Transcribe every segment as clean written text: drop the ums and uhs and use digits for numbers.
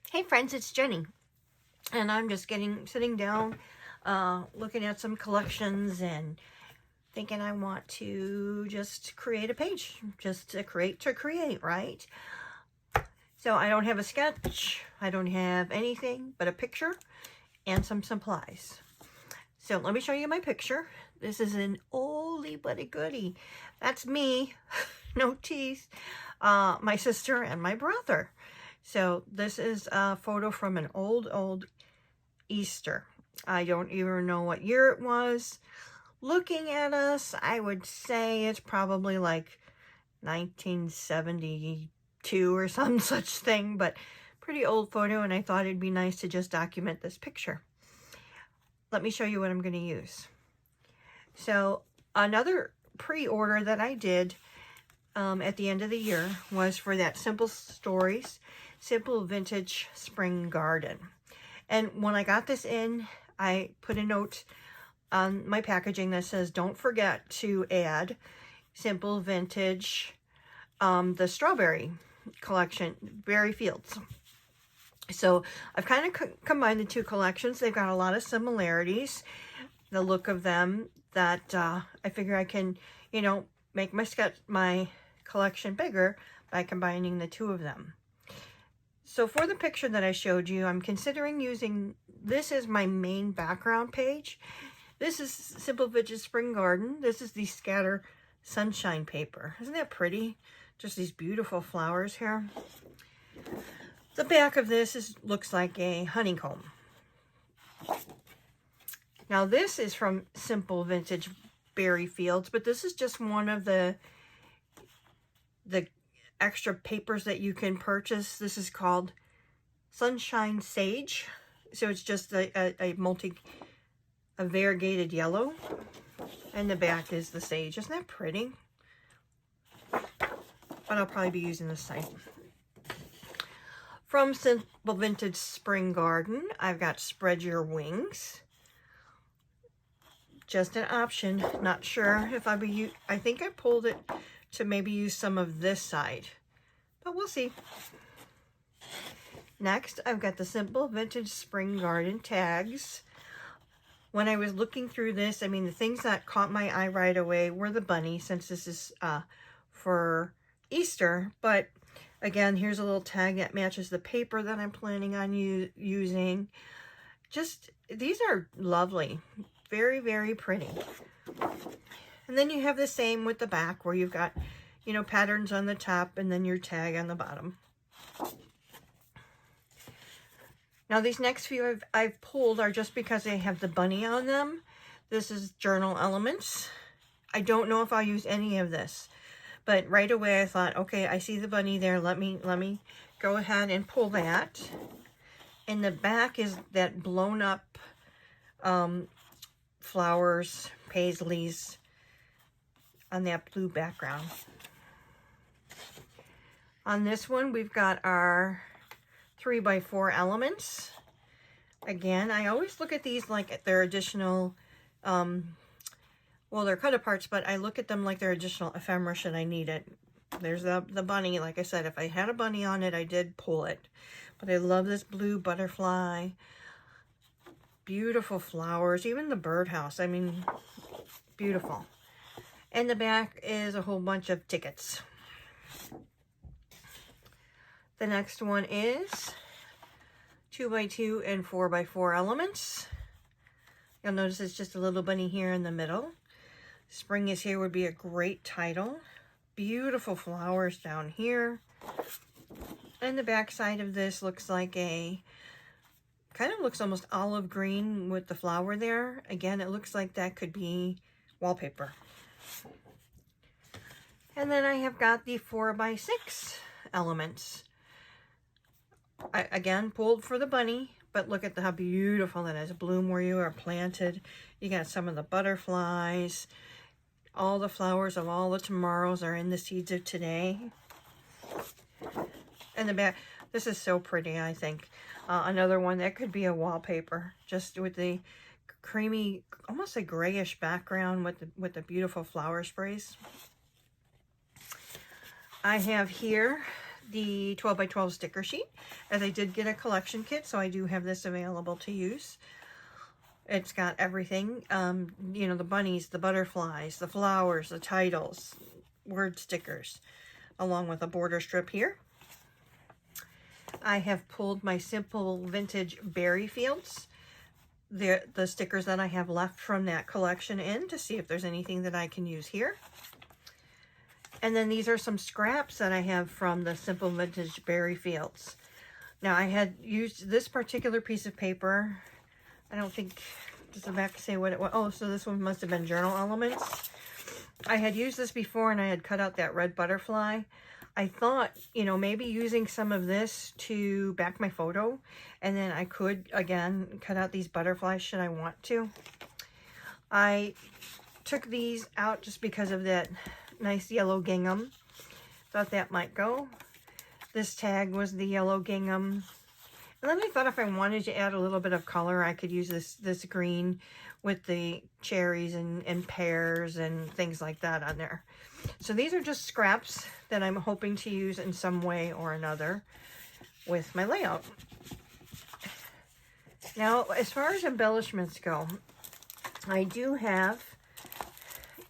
Hey friends, it's Jenny, and I'm just sitting down, looking at some collections and thinking I want to just create a page, just to create, right? So I don't have a sketch, I don't have anything but a picture and some supplies. So let me show you my picture. This is an oldie but a goodie. That's me, no teeth, my sister and my brother. So this is a photo from an old Easter. I don't even know what year it was. Looking at us, I would say it's probably like 1972 or some such thing, but pretty old photo, and I thought it'd be nice to just document this picture. Let me show you what I'm going to use. So another pre-order that I did at the end of the year was for that Simple Stories, Simple Vintage Spring Garden. And when I got this in, I put a note on my packaging that says, don't forget to add Simple Vintage, the strawberry collection, Berry Fields. So I've kind of combined the two collections. They've got a lot of similarities, the look of them, that I figure I can, make my collection bigger by combining the two of them. So for the picture that I showed you, I'm considering using this as my main background page. This is Simple Vintage Spring Garden. This is the Scatter Sunshine paper. Isn't that pretty? Just these beautiful flowers here. The back of this looks like a honeycomb. Now this is from Simple Vintage Berry Fields, but this is just one of the extra papers that you can purchase. This is called Sunshine Sage. So it's just a variegated yellow. And the back is the sage. Isn't that pretty? But I'll probably be using this side. From Simple Vintage Spring Garden, I've got Spread Your Wings. Just an option. Not sure if I think I pulled it to maybe use some of this side, but we'll see. Next, I've got the Simple Vintage Spring Garden tags. When I was looking through this, I mean, the things that caught my eye right away were the bunny, since this is for Easter. But again, here's a little tag that matches the paper that I'm planning on using. Just, these are lovely. Very, very pretty. And then you have the same with the back, where you've got, patterns on the top and then your tag on the bottom. Now these next few I've pulled are just because they have the bunny on them. This is Journal Elements. I don't know if I'll use any of this, but right away I thought, okay, I see the bunny there. Let me go ahead and pull that. In the back is that blown up flowers, paisleys on that blue background. On this one, we've got our 3x4 elements. Again, I always look at these like they're additional, well, they're cut aparts, but I look at them like they're additional ephemera should I need it. There's the bunny. Like I said, if I had a bunny on it, I did pull it. But I love this blue butterfly. Beautiful flowers, even the birdhouse. I mean, beautiful. And the back is a whole bunch of tickets. The next one is 2x2 and 4x4 elements. You'll notice it's just a little bunny here in the middle. Spring is Here would be a great title. Beautiful flowers down here. And the back side of this looks like kind of looks almost olive green with the flower there. Again, it looks like that could be wallpaper. And then I have got the 4x6 elements. I again pulled for the bunny, but look at how beautiful that is. Bloom where you are planted. You got some of the butterflies. All the flowers of all the tomorrows are in the seeds of today. And the back, this is so pretty, I think. Another one that could be a wallpaper, just with the creamy, almost a grayish background with the beautiful flower sprays. I have here the 12 by 12 sticker sheet, as I did get a collection kit, so I do have this available to use. It's got everything, you know, the bunnies, the butterflies, the flowers, the titles, word stickers, along with a border strip here. I have pulled my Simple Vintage Berry Fields, the stickers that I have left from that collection in, to see if there's anything that I can use here. And then these are some scraps that I have from the Simple Vintage Berry Fields. Now, I had used this particular piece of paper. I don't think, does the back say what it was? Oh, so this one must have been journal elements. I had used this before and I had cut out that red butterfly. I thought, you know, maybe using some of this to back my photo, and then I could, again, cut out these butterflies should I want to. I took these out just because of that nice yellow gingham. Thought that might go. This tag was the yellow gingham. And then I thought if I wanted to add a little bit of color, I could use this green with the cherries and pears and things like that on there. So these are just scraps that I'm hoping to use in some way or another with my layout. Now, as far as embellishments go, I do have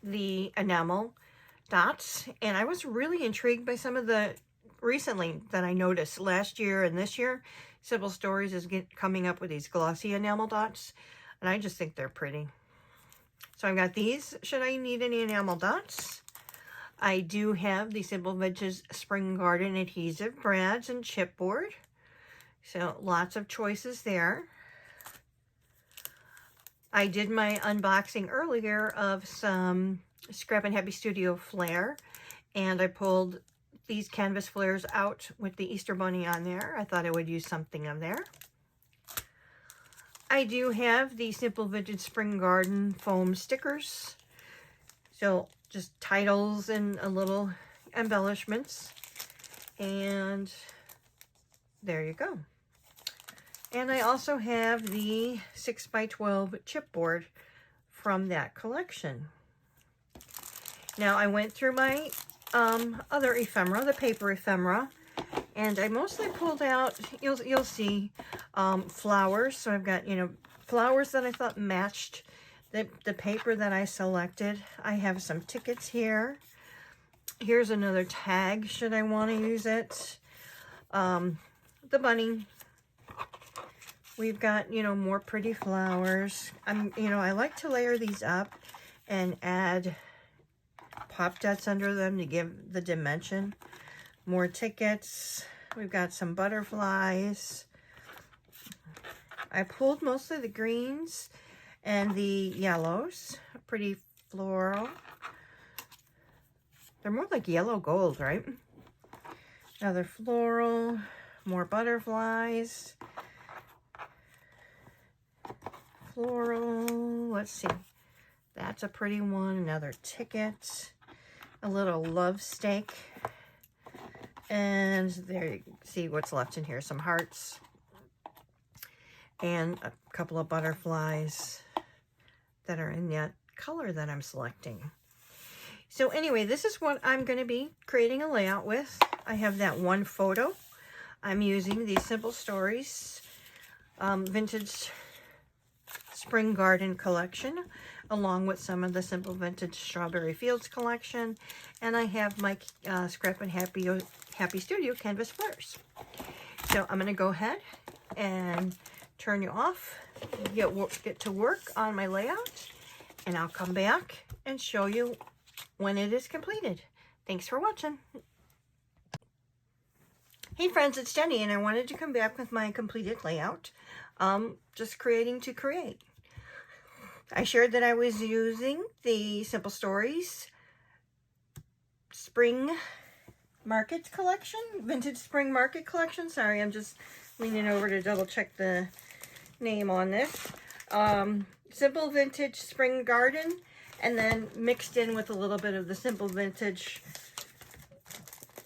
the enamel dots, and I was really intrigued by some of the recently that I noticed last year and this year. Simple Stories is coming up with these glossy enamel dots, and I just think they're pretty. So I've got these, should I need any enamel dots. I do have the Simple Vintage Spring Garden adhesive brads and chipboard. So lots of choices there. I did my unboxing earlier of some Scrappin Happy Studio flair, and I pulled these canvas flares out with the Easter Bunny on there. I thought I would use something of there. I do have the Simple Vintage Spring Garden foam stickers. So just titles and a little embellishments. And there you go. And I also have the 6x12 chipboard from that collection. Now, I went through my other ephemera, the paper ephemera, and I mostly pulled out, you'll see, flowers. So I've got, you know, flowers that I thought matched the paper that I selected. I have some tickets here. Here's another tag, should I want to use it. The bunny. We've got, you know, more pretty flowers. You know, I like to layer these up and add pop dots under them to give the dimension. More tickets. We've got some butterflies. I pulled mostly the greens and the yellows. Pretty floral. They're more like yellow gold, right? Another floral. More butterflies. Floral. Let's see. That's a pretty one. Another ticket. A little love stake. And there you see what's left in here. Some hearts. And a couple of butterflies that are in that color that I'm selecting. So anyway, this is what I'm going to be creating a layout with. I have that one photo. I'm using the Simple Stories Vintage Spring Garden collection, along with some of the Simple Vintage Strawberry Fields collection. And I have my Scrappin Happy Studio canvas flares. So I'm going to go ahead and turn you off, get to work on my layout, and I'll come back and show you when it is completed. Thanks for watching. Hey friends, it's Jenny, and I wanted to come back with my completed layout. Just creating to create. I shared that I was using the Simple Stories Spring Market collection, Vintage Spring Market collection. Sorry, I'm just leaning over to double check the name on this. Simple Vintage Spring Garden, and then mixed in with a little bit of the Simple Vintage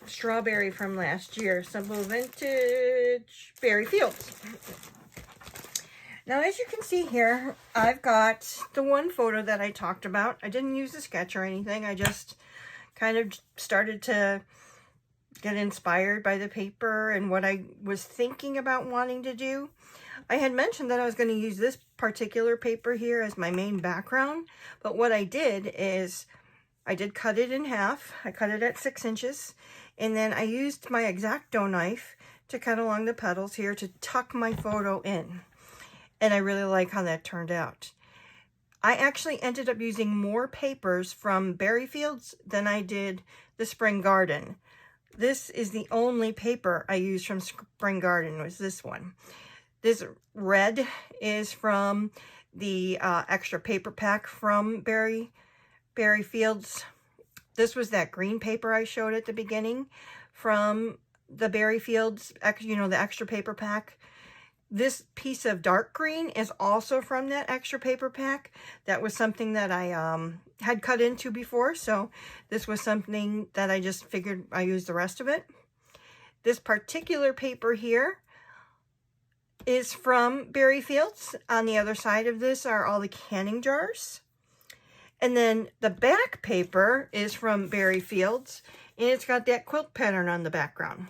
Strawberry from last year. Simple Vintage Berry Fields. Now, as you can see here, I've got the one photo that I talked about. I didn't use a sketch or anything. I just kind of started to get inspired by the paper and what I was thinking about wanting to do. I had mentioned that I was going to use this particular paper here as my main background, but what I did is I did cut it in half. I cut it at 6 inches, and then I used my X-Acto knife to cut along the petals here to tuck my photo in. And I really like how that turned out. I actually ended up using more papers from Berryfields than I did the Spring Garden. This is the only paper I used from Spring Garden, was this one. This red is from the extra paper pack from Berryfields. This was that green paper I showed at the beginning from the Berryfields, you know, the extra paper pack. This piece of dark green is also from that extra paper pack. That was something that I had cut into before, so this was something that I just figured I used the rest of it. This particular paper here is from Berryfields. On the other side of this are all the canning jars. And then the back paper is from Berryfields, and it's got that quilt pattern on the background.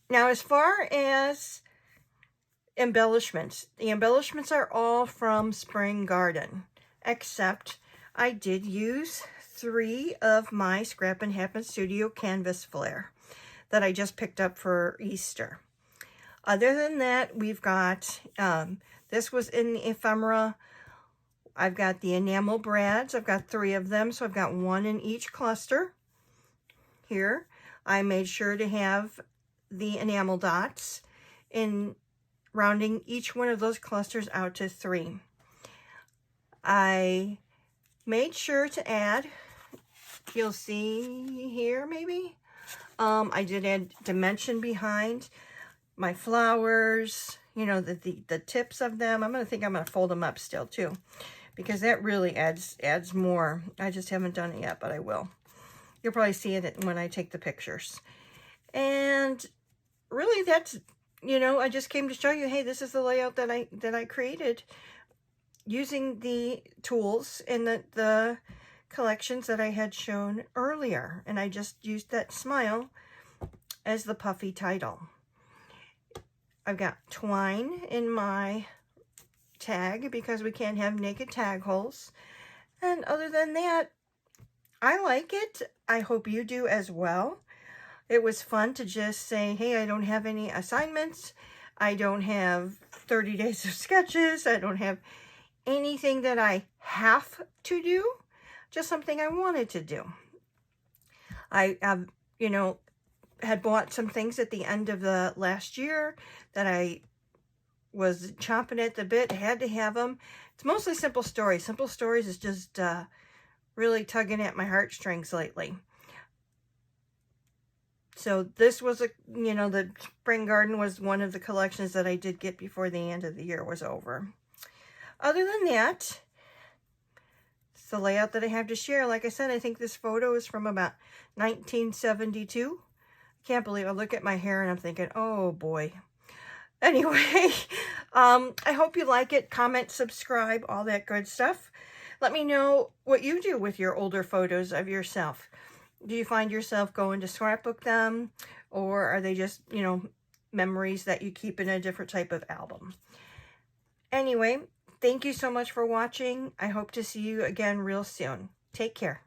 Now, as far as embellishments, the embellishments are all from Spring Garden, except I did use 3 of my Scrappin Happy Studio canvas flair that I just picked up for Easter. Other than that, we've got, this was in the ephemera. I've got the enamel brads. I've got 3 of them, so I've got 1 in each cluster. Here, I made sure to have the enamel dots in rounding each one of those clusters out to 3. I made sure to add, you'll see here maybe, I did add dimension behind my flowers, you know, the tips of them. I'm going to fold them up still too, because that really adds more. I just haven't done it yet, but I will. You'll probably see it when I take the pictures. And really that's, you know, I just came to show you, hey, this is the layout that I created using the tools in the collections that I had shown earlier. And I just used that smile as the puffy title. I've got twine in my tag because we can't have naked tag holes. And other than that, I like it. I hope you do as well. It was fun to just say, hey, I don't have any assignments. I don't have 30 days of sketches. I don't have anything that I have to do. Just something I wanted to do. I have, you know, had bought some things at the end of the last year that I was chomping at the bit, had to have them. It's mostly Simple Stories. Simple Stories is just really tugging at my heartstrings lately. So this was you know, the Spring Garden was one of the collections that I did get before the end of the year was over. Other than that, it's the layout that I have to share. Like I said, I think this photo is from about 1972. Can't believe I look at my hair and I'm thinking, oh boy. Anyway, I hope you like it. Comment, subscribe, all that good stuff. Let me know what you do with your older photos of yourself. Do you find yourself going to scrapbook them, or are they just, you know, memories that you keep in a different type of album? Anyway, thank you so much for watching. I hope to see you again real soon. Take care.